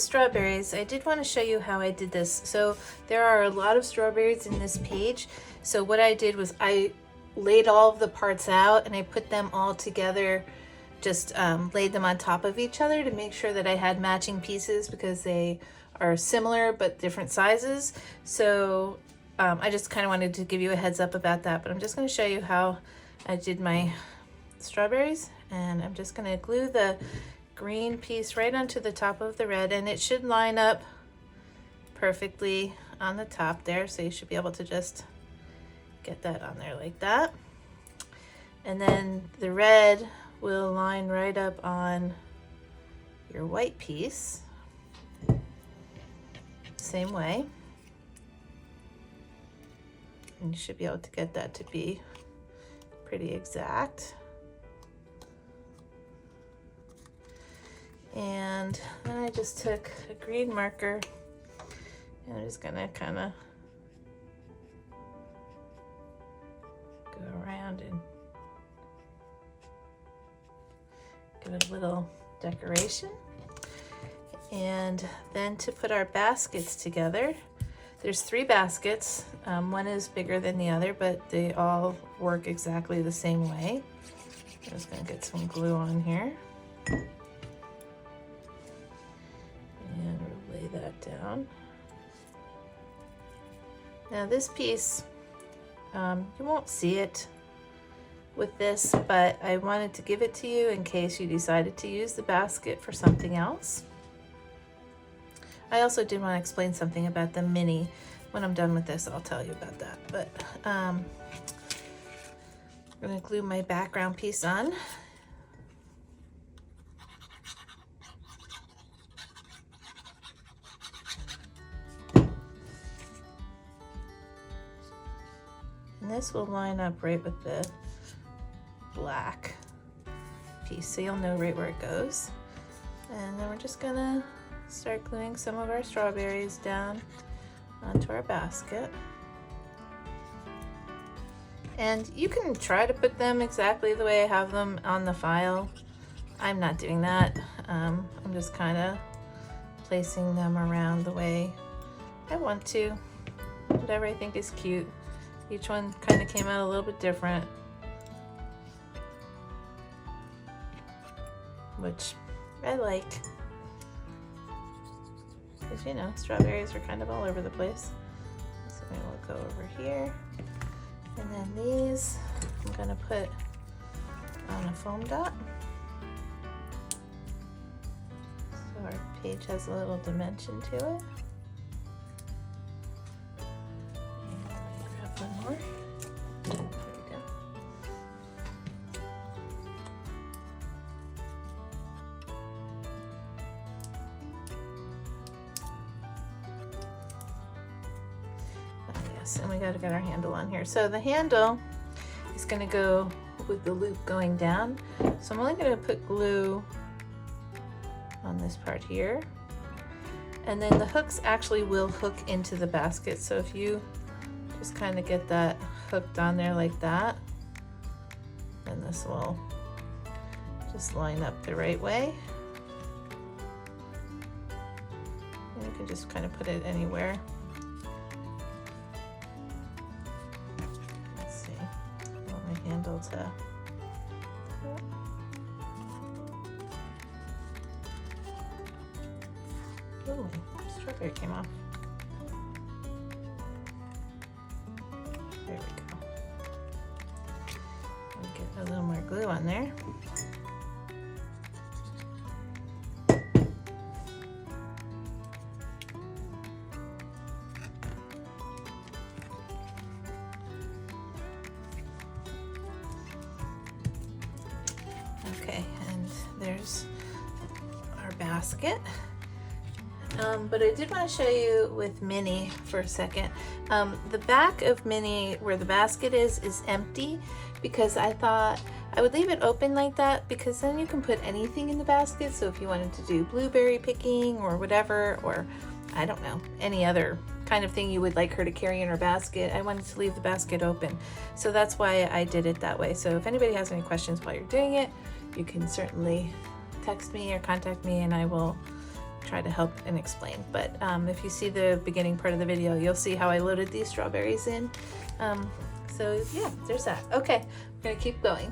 strawberries, I did want to show you how I did this. So there are a lot of strawberries in this page. So what I did was I laid all of the parts out and I put them all together, just laid them on top of each other to make sure that I had matching pieces because they are similar but different sizes. So I just kind of wanted to give you a heads up about that, but I'm just going to show you how I did my strawberries, and I'm just going to glue the green piece right onto the top of the red, and it should line up perfectly on the top there, so you should be able to just get that on there like that. And then the red will line right up on your white piece, same way. And you should be able to get that to be pretty exact. And then I just took a green marker and I'm just gonna kind of go around and give it a little decoration. And then to put our baskets together, there's 3 baskets. One is bigger than the other, but they all work exactly the same way. I'm just gonna get some glue on here. And we'll lay that down. Now this piece, you won't see it with this, but I wanted to give it to you in case you decided to use the basket for something else. I also did want to explain something about the Minnie. When I'm done with this, I'll tell you about that. But I'm going to glue my background piece on. And this will line up right with the black piece, so you'll know right where it goes. And then we're just going to start gluing some of our strawberries down onto our basket. And you can try to put them exactly the way I have them on the file. I'm not doing that. I'm just kind of placing them around the way I want to, whatever I think is cute. Each one kind of came out a little bit different, which I like. Because, you know, strawberries are kind of all over the place. So we'll go over here. And then these, I'm going to put on a foam dot. So our page has a little dimension to it. And grab one more. There we go. And we got to get our handle on here. So the handle is going to go with the loop going down. So I'm only going to put glue on this part here. And then the hooks actually will hook into the basket. So if you just kind of get that hooked on there like that, then this will just line up the right way. And you can just kind of put it anywhere. Handle to oh, strawberry came off. There we go. I'll get a little more glue on there. Okay, and there's our basket. But I did want to show you with Minnie for a second. The back of Minnie, where the basket is empty, because I thought I would leave it open like that because then you can put anything in the basket. So if you wanted to do blueberry picking or whatever, or I don't know, any other kind of thing you would like her to carry in her basket, I wanted to leave the basket open. So that's why I did it that way. So if anybody has any questions while you're doing it, you can certainly text me or contact me and I will try to help and explain. But if you see the beginning part of the video, you'll see how I loaded these strawberries in. So yeah, there's that. Okay, I'm gonna keep going.